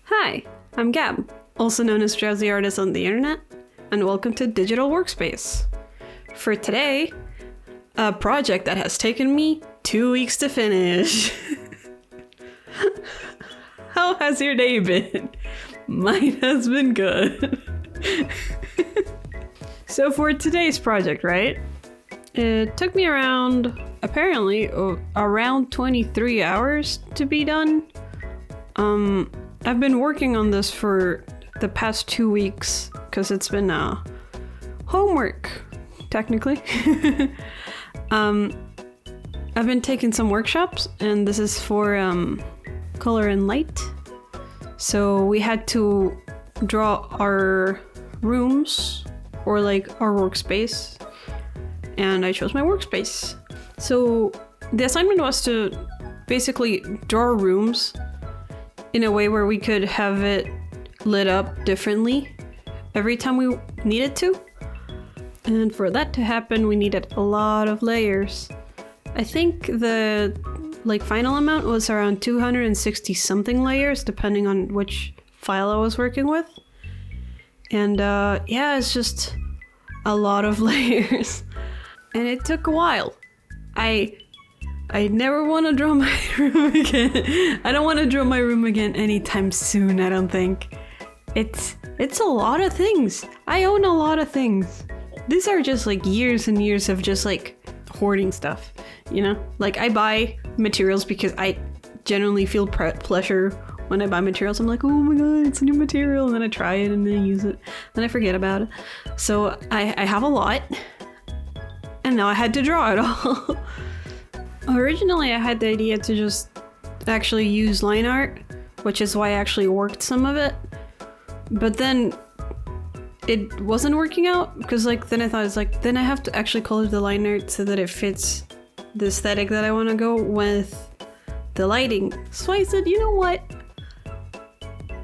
Hi, I'm Gab, also known as Drowsy Artist on the internet, and welcome to Digital Workspace. For today, a project that has taken me 2 weeks to finish. How has your day been? Mine has been good. So for today's project, right? It took me around 23 hours to be done. I've been working on this for the past 2 weeks because it's been homework, technically. I've been taking some workshops, and this is for color and light. So we had to draw our rooms or like our workspace, and I chose my workspace. So the assignment was to basically draw rooms in a way where we could have it lit up differently every time we needed to. And for that to happen, we needed a lot of layers. I think the final amount was around 260 something layers, depending on which file I was working with. And yeah, it's just a lot of layers. And it took a while. I never want to draw my room again. I don't want to draw my room again anytime soon, I don't think. It's a lot of things. I own a lot of things. These are just like years and years of just like hoarding stuff, you know? Like I buy materials because I genuinely feel pleasure when I buy materials. I'm like, oh my god, it's a new material, and then I try it and then I use it, then I forget about it. So I have a lot, and now I had to draw it all. Originally, I had the idea to just actually use line art, which is why I actually worked some of it. But then it wasn't working out because then I thought then I have to actually color the line art so that it fits the aesthetic that I want to go with the lighting. So I said, you know what?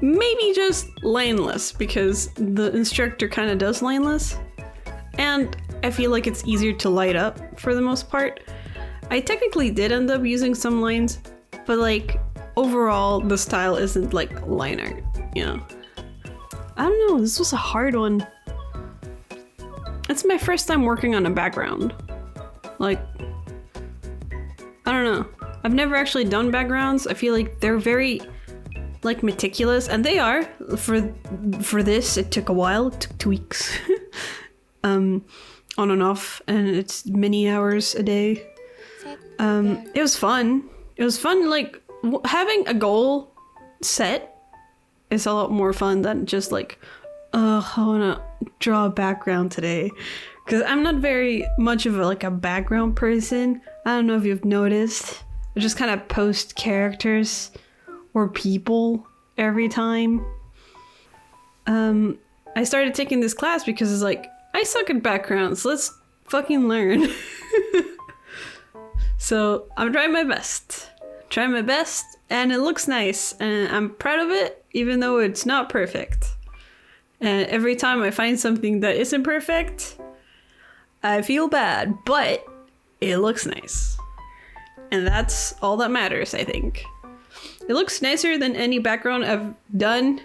Maybe just lineless, because the instructor kind of does lineless. And I feel like it's easier to light up for the most part. I technically did end up using some lines, but overall the style isn't like line art, you know? I don't know, this was a hard one. It's my first time working on a background. I don't know. I've never actually done backgrounds. I feel like they're very meticulous, and they are. For this, it took a while. It took 2 weeks. On and off, and it's many hours a day. It was fun. It was fun, having a goal set is a lot more fun than just I wanna draw a background today. Because I'm not very much of a background person. I don't know if you've noticed. I just kind of post characters or people every time. I started taking this class because it's I suck at backgrounds. Let's fucking learn. So I'm trying my best. And it looks nice, and I'm proud of it, even though it's not perfect. And every time I find something that isn't perfect, I feel bad, but it looks nice. And that's all that matters, I think. It looks nicer than any background I've done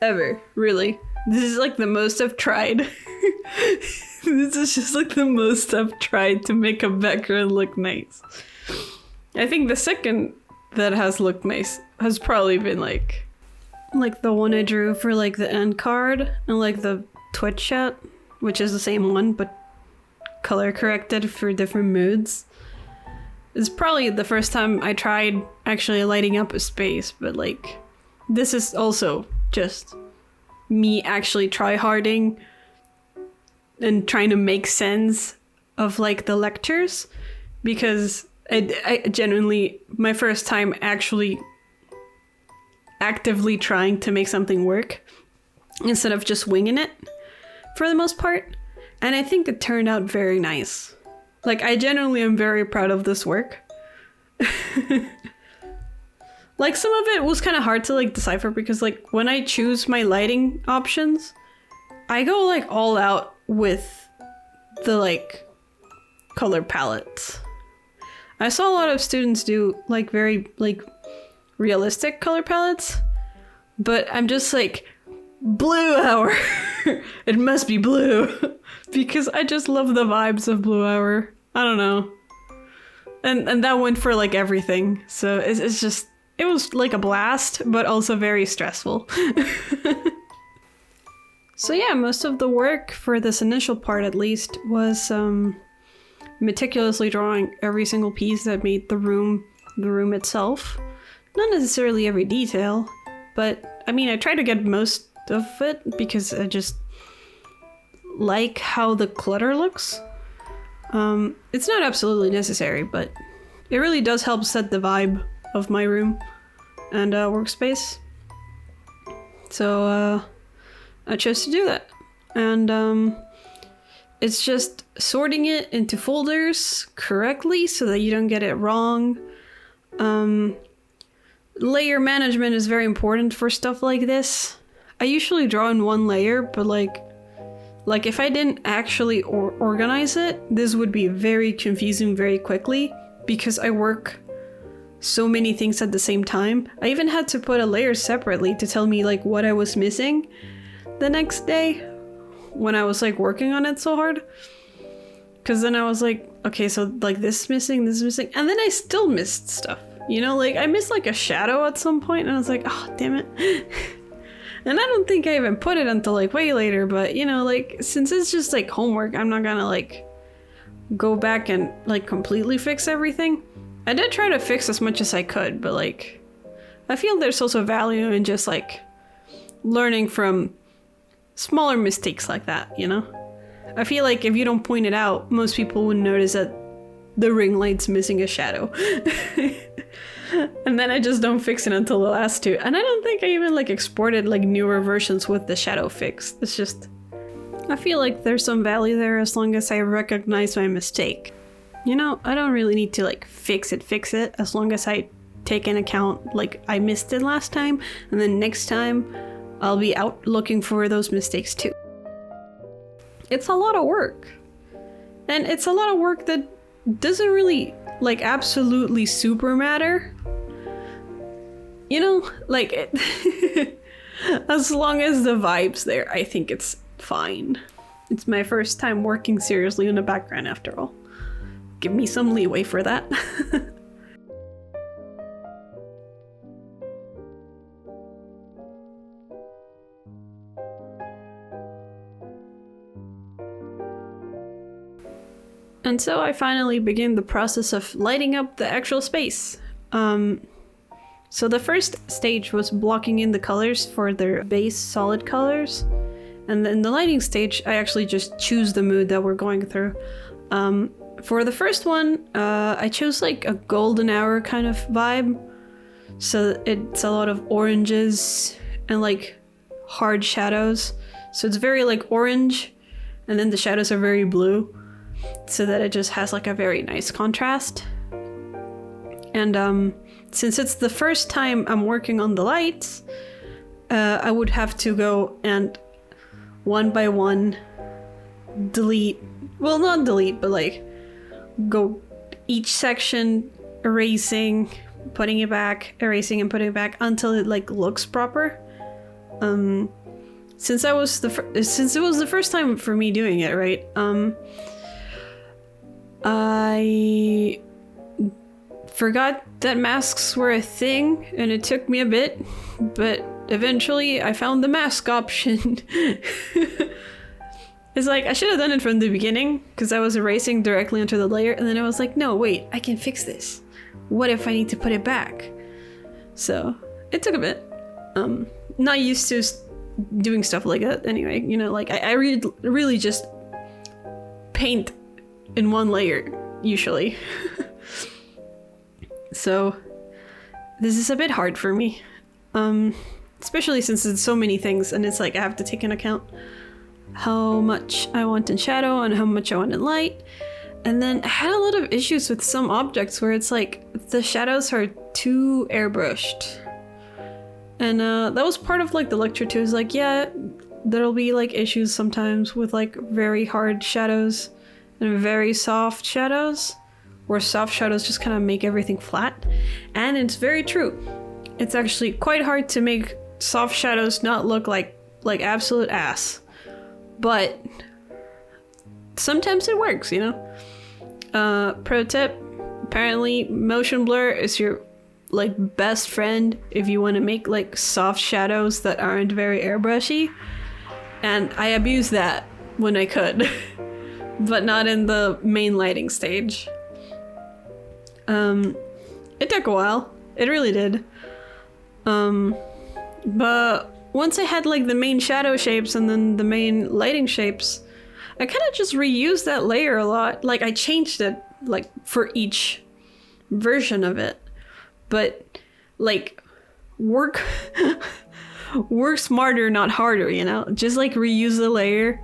ever, really. This is the most I've tried. This is just the most I've tried to make a background look nice. I think the second that has looked nice has probably been the one I drew for the end card and the Twitch chat, which is the same one but color corrected for different moods. It's probably the first time I tried actually lighting up a space, but this is also just me actually try-harding and trying to make sense of the lectures, because I genuinely, my first time actually actively trying to make something work instead of just winging it for the most part. And I think it turned out very nice. I genuinely am very proud of this work. Some of it was kind of hard to decipher because when I choose my lighting options, I go all out with the color palettes. I saw a lot of students do very realistic color palettes, but I'm just like, Blue Hour. It must be blue. Because I just love the vibes of Blue Hour. I don't know. And that went for like everything. So it's just, it was like a blast, but also very stressful. So yeah, most of the work for this initial part at least was meticulously drawing every single piece that made the room itself. Not necessarily every detail, but I mean, I try to get most of it because I just like how the clutter looks. It's not absolutely necessary, but it really does help set the vibe of my room and workspace. So I chose to do that. And it's just sorting it into folders correctly so that you don't get it wrong. Layer management is very important for stuff like this. I usually draw in one layer, but like if I didn't actually organize it, this would be very confusing very quickly because I work so many things at the same time. I even had to put a layer separately to tell me like what I was missing the next day when I was like working on it so hard. Because then I was like, okay, so like this is missing, and then I still missed stuff. You know, like I missed like a shadow at some point and I was like, oh, damn it. And I don't think I even put it until like way later, but you know, like since it's just like homework, I'm not gonna like go back and like completely fix everything. I did try to fix as much as I could, but like I feel there's also value in just like learning from smaller mistakes like that, you know? I feel like if you don't point it out, most people wouldn't notice that the ring light's missing a shadow. And then I just don't fix it until the last two. And I don't think I even like exported like newer versions with the shadow fixed. It's just, I feel like there's some value there as long as I recognize my mistake. You know, I don't really need to like fix it as long as I take into account like I missed it last time, and then next time I'll be out looking for those mistakes too. It's a lot of work. And it's a lot of work that doesn't really like absolutely super matter. You know, like it as long as the vibe's there, I think it's fine. It's my first time working seriously in the background after all. Give me some leeway for that. And so I finally began the process of lighting up the actual space. So the first stage was blocking in the colors for their base solid colors. And then the lighting stage, I actually just choose the mood that we're going through. For the first one, I chose like a golden hour kind of vibe. So it's a lot of oranges and like hard shadows. So it's very like orange, and then the shadows are very blue, so that it just has like a very nice contrast. And since it's the first time I'm working on the lights, I would have to go and one by one delete, well, not delete, but like go each section, erasing, putting it back, erasing and putting it back until it like looks proper. Since it was the first time for me doing it, right? I forgot that masks were a thing, and it took me a bit, but eventually I found the mask option. It's like, I should have done it from the beginning, because I was erasing directly onto the layer, and then I was like, no, wait, I can fix this. What if I need to put it back? So, it took a bit. Not used to doing stuff like that anyway, you know, like, I really just paint in one layer, usually. So, this is a bit hard for me. Especially since it's so many things, and it's like, I have to take into account how much I want in shadow and how much I want in light. And then I had a lot of issues with some objects where it's like the shadows are too airbrushed. And that was part of like the lecture too. Is like, yeah, there'll be like issues sometimes with like very hard shadows and very soft shadows, where soft shadows just kind of make everything flat. And it's very true. It's actually quite hard to make soft shadows not look like absolute ass. But sometimes it works, you know? Pro tip, apparently motion blur is your like best friend if you want to make like soft shadows that aren't very airbrushy. And I abused that when I could, but not in the main lighting stage. It took a while. It really did. But once I had like the main shadow shapes and then the main lighting shapes, I kind of just reused that layer a lot. Like I changed it like for each version of it. But like work smarter, not harder, you know? Just like reuse the layer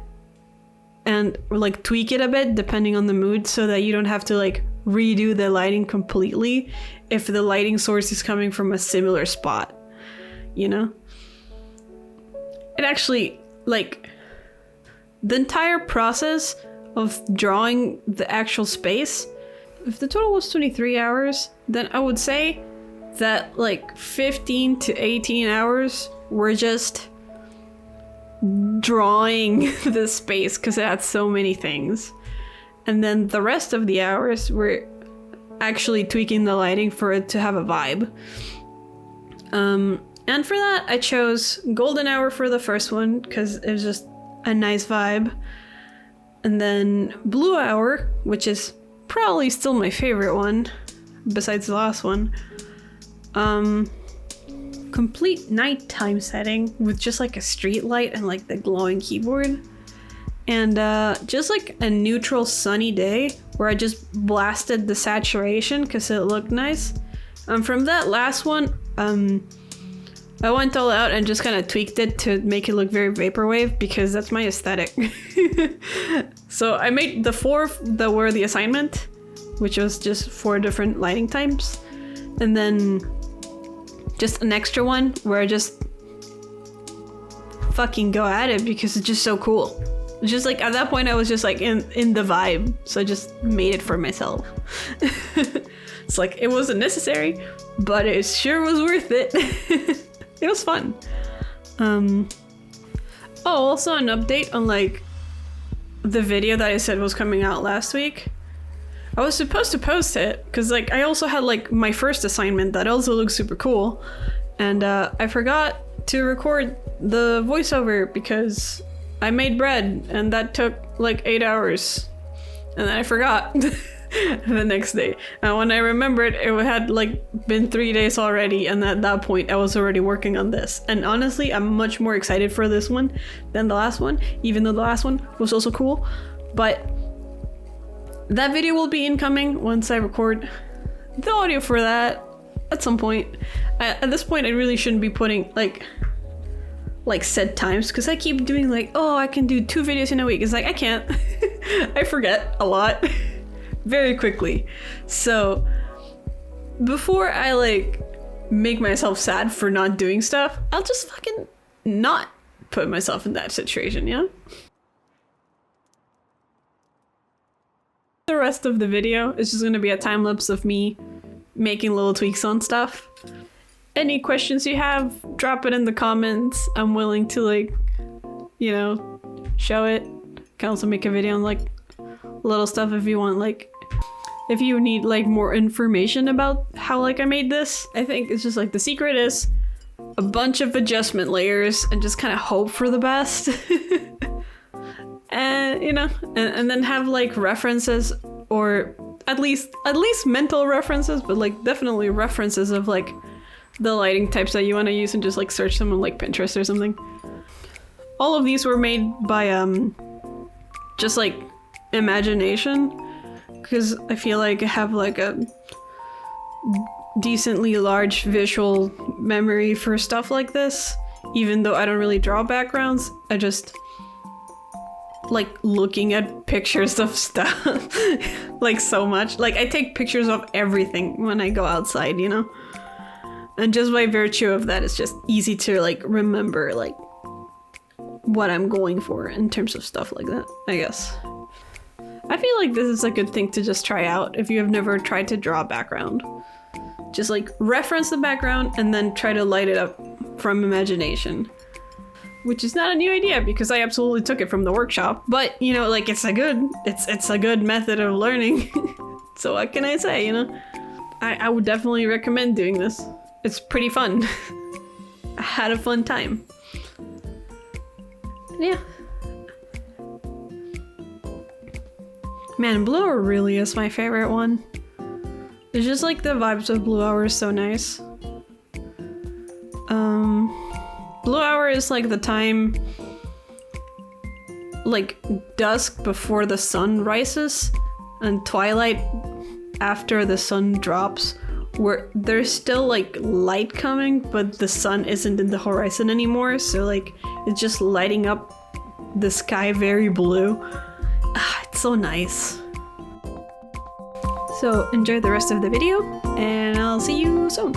and like tweak it a bit depending on the mood so that you don't have to like redo the lighting completely if the lighting source is coming from a similar spot, you know? It actually, like, the entire process of drawing the actual space, if the total was 23 hours, then I would say that like 15 to 18 hours were just drawing the space because it had so many things. And then the rest of the hours were actually tweaking the lighting for it to have a vibe. And for that, I chose golden hour for the first one because it was just a nice vibe. And then blue hour, which is probably still my favorite one, besides the last one. Complete nighttime setting with just like a street light and like the glowing keyboard. And just like a neutral sunny day where I just blasted the saturation because it looked nice. From that last one, I went all out and just kind of tweaked it to make it look very vaporwave because that's my aesthetic. So I made the 4 that were the assignment, which was just 4 different lighting types. And then just an extra one where I just fucking go at it because it's just so cool. Just like at that point I was just like in the vibe, so I just made it for myself. It's like it wasn't necessary, but it sure was worth it. It was fun. Also an update on like the video that I said was coming out last week. I was supposed to post it because like I also had like my first assignment that also looks super cool, and I forgot to record the voiceover because I made bread and that took like 8 hours, and then I forgot the next day. And when I remembered, it had like been 3 days already, and at that point I was already working on this. And honestly, I'm much more excited for this one than the last one, even though the last one was also cool. But that video will be incoming once I record the audio for that at some point. At this point, I really shouldn't be putting like set times because I keep doing like, oh, I can do 2 videos in a week. It's like, I can't. I forget a lot very quickly. So before I like make myself sad for not doing stuff, I'll just fucking not put myself in that situation, yeah? The rest of the video is just gonna be a time lapse of me making little tweaks on stuff. Any questions you have, drop it in the comments. I'm willing to like, you know, show it. Can also make a video on like little stuff if you want, like if you need like more information about how like I made this. I think it's just like the secret is a bunch of adjustment layers and just kind of hope for the best. And you know, and then have like references, or at least mental references, but like definitely references of like the lighting types that you want to use, and just like search them on like Pinterest or something. All of these were made by just like imagination, because I feel like I have like a decently large visual memory for stuff like this. Even though I don't really draw backgrounds, I just like looking at pictures of stuff like so much. Like I take pictures of everything when I go outside, you know? And just by virtue of that, it's just easy to like remember like what I'm going for in terms of stuff like that, I guess. I feel like this is a good thing to just try out if you have never tried to draw a background. Just like reference the background and then try to light it up from imagination. Which is not a new idea because I absolutely took it from the workshop. But, you know, like, it's a good method of learning. So what can I say, you know? I would definitely recommend doing this. It's pretty fun. I had a fun time. Yeah. Man, Blue Hour really is my favorite one. It's just like the vibes of Blue Hour is so nice. Blue Hour is like the time, like dusk before the sun rises, and twilight after the sun drops, where there's still like light coming, but the sun isn't in the horizon anymore, so like it's just lighting up the sky very blue. It's so nice. So enjoy the rest of the video, and I'll see you soon.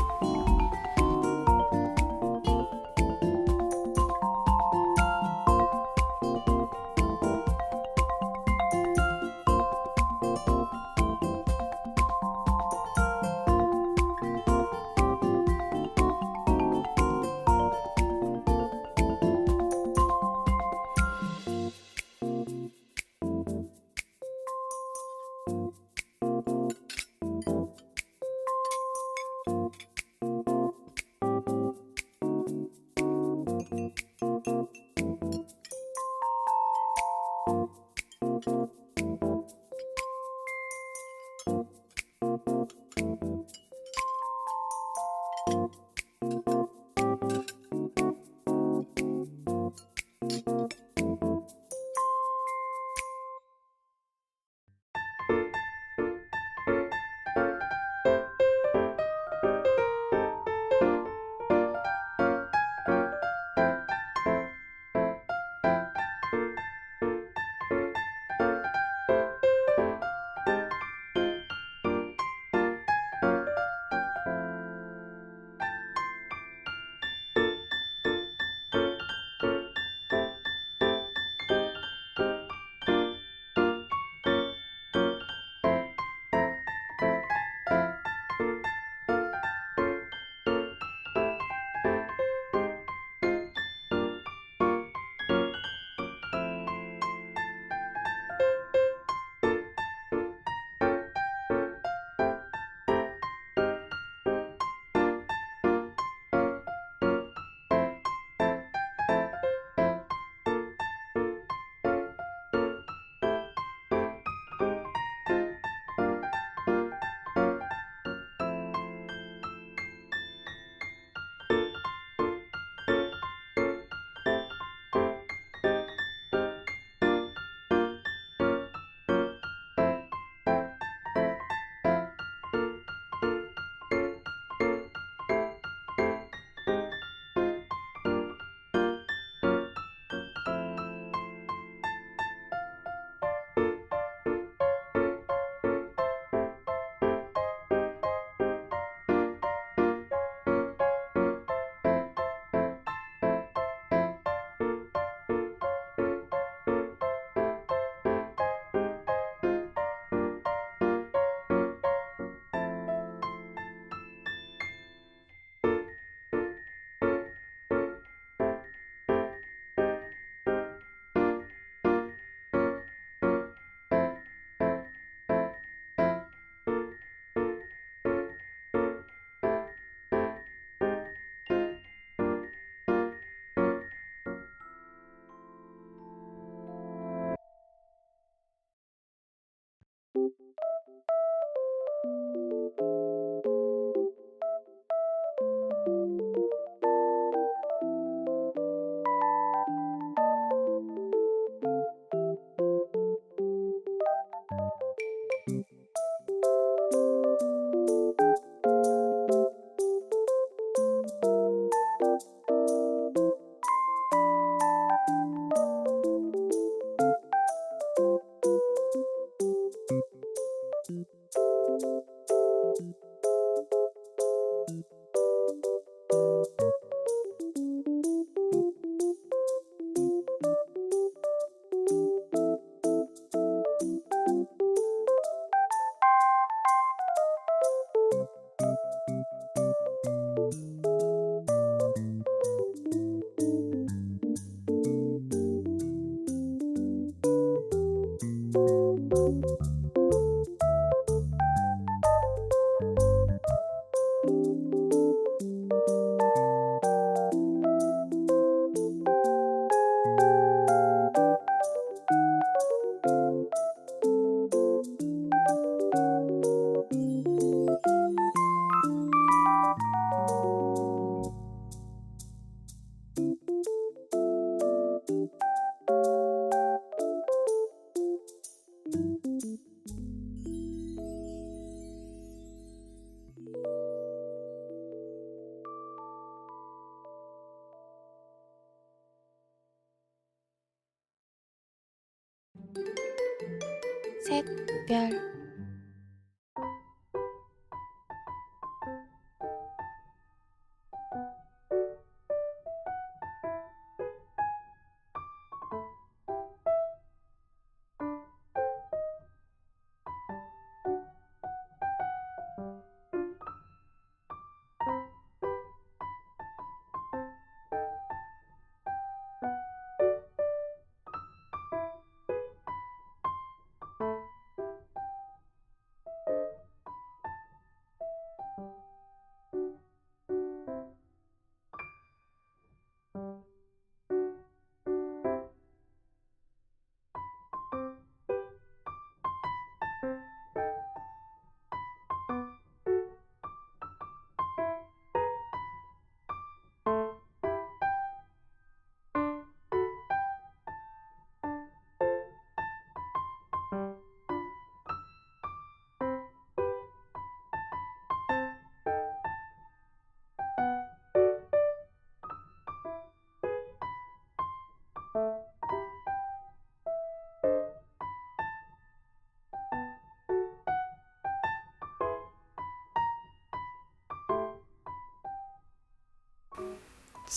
샛별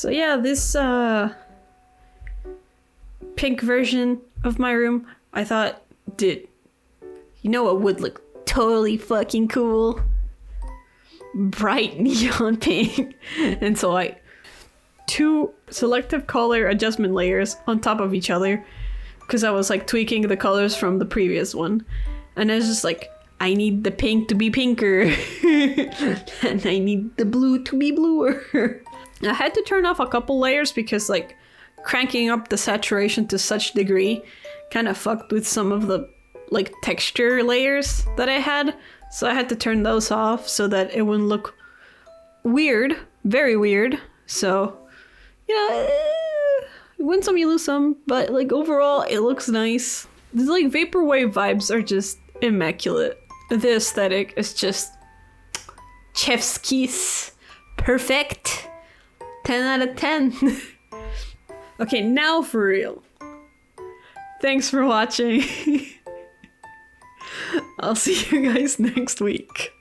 So yeah, this pink version of my room, I thought, dude, you know what would look totally fucking cool? Bright neon pink. And so I two selective color adjustment layers on top of each other because I was like tweaking the colors from the previous one. And I was just like, I need the pink to be pinker and I need the blue to be bluer. I had to turn off a couple layers because like cranking up the saturation to such degree kind of fucked with some of the like texture layers that I had. So I had to turn those off so that it wouldn't look weird, very weird. So, you know, you win some, you lose some, but like overall it looks nice. The like vaporwave vibes are just immaculate. The aesthetic is just chef's kiss. Perfect. 10 out of 10. Okay, now for real. Thanks for watching. I'll see you guys next week.